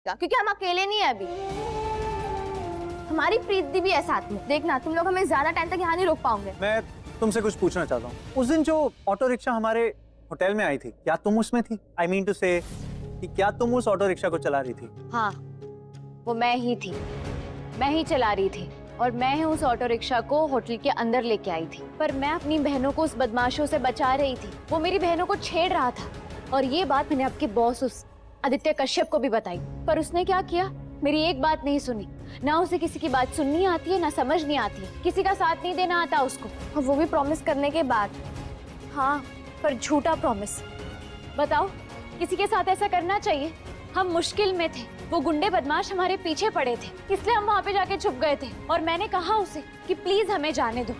क्योंकि हम अकेले नहीं है अभी, हमारी प्रीत दी भी है साथ में। देखना तुम लोग हमें ज्यादा टाइम तक यहाँ नहीं रोक पाओगे। मैं तुमसे कुछ पूछना चाहता हूँ। उस दिन जो ऑटो रिक्शा हमारे होटल में आई थी, क्या तुम उसमें थी? आई मीन टू से कि क्या तुम उस ऑटो रिक्शा को चला रही थी? हाँ, वो मैं ही थी, मैं ही चला रही थी और मैं ही उस ऑटो रिक्शा को होटल के अंदर लेके आई थी। पर मैं अपनी बहनों को उस बदमाशों से बचा रही थी। वो मेरी बहनों को छेड़ रहा था और ये बात मैंने आपके बॉस उस आदित्य कश्यप को भी बताई। पर उसने क्या किया, मेरी एक बात नहीं सुनी। ना उसे किसी की बात सुननी आती है, ना समझ नहीं आती है, किसी का साथ नहीं देना आता उसको, और वो भी प्रॉमिस करने के बाद। हाँ, पर झूठा प्रॉमिस। बताओ, किसी के साथ ऐसा करना चाहिए? हम मुश्किल में थे, वो गुंडे बदमाश हमारे पीछे पड़े थे, इसलिए हम वहाँ पे जाके छुप गए थे। और मैंने कहा उसे कि प्लीज हमें जाने दो।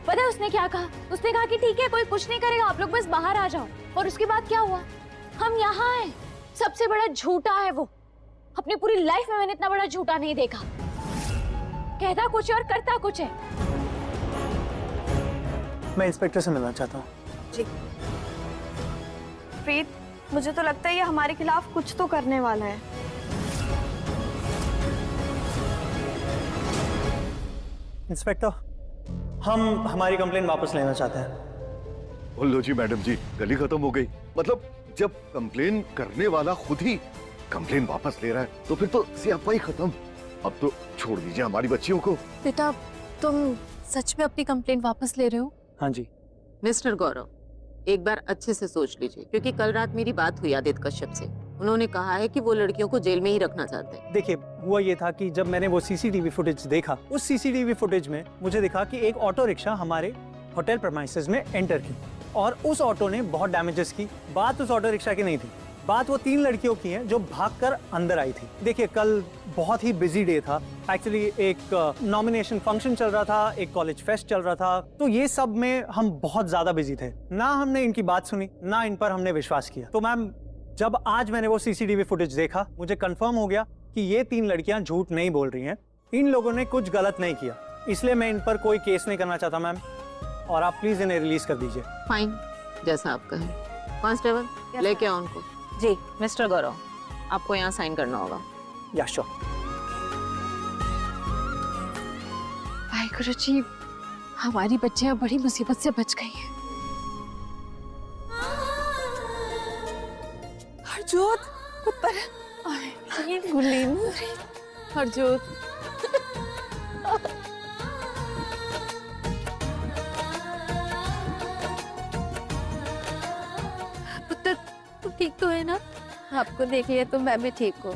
पता है उसने क्या कहा? उसने कहा कि ठीक है, कोई कुछ नहीं करेगा, आप लोग बस बाहर आ जाओ। और उसके बाद क्या हुआ? हम यहाँ आए। सबसे बड़ा झूठा है वो। अपनी पूरी लाइफ में मैंने इतना बड़ा झूठा नहीं देखा। कहता कुछ है और करता कुछ है। मैं इंस्पेक्टर से मिलना चाहता हूँ। जी प्रीत, मुझे तो लगता है ये हमारे खिलाफ कुछ तो करने वाला है। इंस्पेक्टर, हम हमारी कंप्लेन वापस लेना चाहते हैं। बोल लो जी मैडम जी, गली खत्म हो गई। मतलब जब कंप्लेन करने वाला खुद ही कंप्लेन वापस ले रहा है तो फिर तो स्यापाही खत्म। अब तो छोड़ दीजिए हमारी बच्चियों को। बेटा, तुम सच में अपनी कंप्लेंट वापस ले रहे हो? हाँ जी। मिस्टर गौरव, एक बार अच्छे से सोच लीजिए, क्योंकि कल रात मेरी बात हुई आदित्य कश्यप से। उन्होंने कहा है कि वो लड़कियों को जेल में ही रखना चाहते हैं। देखिए, हुआ ये था कि जब मैंने वो सीसीटीवी फुटेज देखा, उस सीसीटीवी फुटेज में मुझे दिखा कि एक ऑटो रिक्शा हमारे होटल प्रेमाइसेस में एंटर की और उस ऑटो ने बहुत डैमेजेस की। बात उस ऑटो रिक्शा की नहीं थी, बात वो 3 लड़कियों की है जो भागकर अंदर आई थी। देखिए, कल बहुत ही बिजी डे था। एक्चुअली एक नॉमिनेशन फंक्शन चल रहा था, एक कॉलेज फेस्ट चल रहा था, तो ये सब में हम बहुत ज्यादा बिजी थे। ना हमने इनकी बात सुनी, ना इन पर हमने विश्वास किया। तो मैम, जब आज मैंने वो सीसीटीवी फुटेज देखा, मुझे कंफर्म हो गया कि ये 3 लड़कियां झूठ नहीं बोल रही हैं। इन लोगों ने कुछ गलत नहीं किया, इसलिए मैं इन पर कोई केस नहीं करना चाहता मैम, और आप प्लीज इन्हें रिलीज कर दीजिए। फाइन, जैसा आप कहें। कांस्टेबल, लेके आओ उनको। जी। मिस्टर गौरव, आपको यहाँ साइन करना होगा। या श्योर। वाहिगुरु जी, हमारी बच्चियां बड़ी मुसीबत से बच गई हैं। हरजोत, ऊपर ये गुलीन। हरजोत, पुत्र, तू ठीक तो है ना? आपको देख लिया तो मैं भी ठीक हूँ।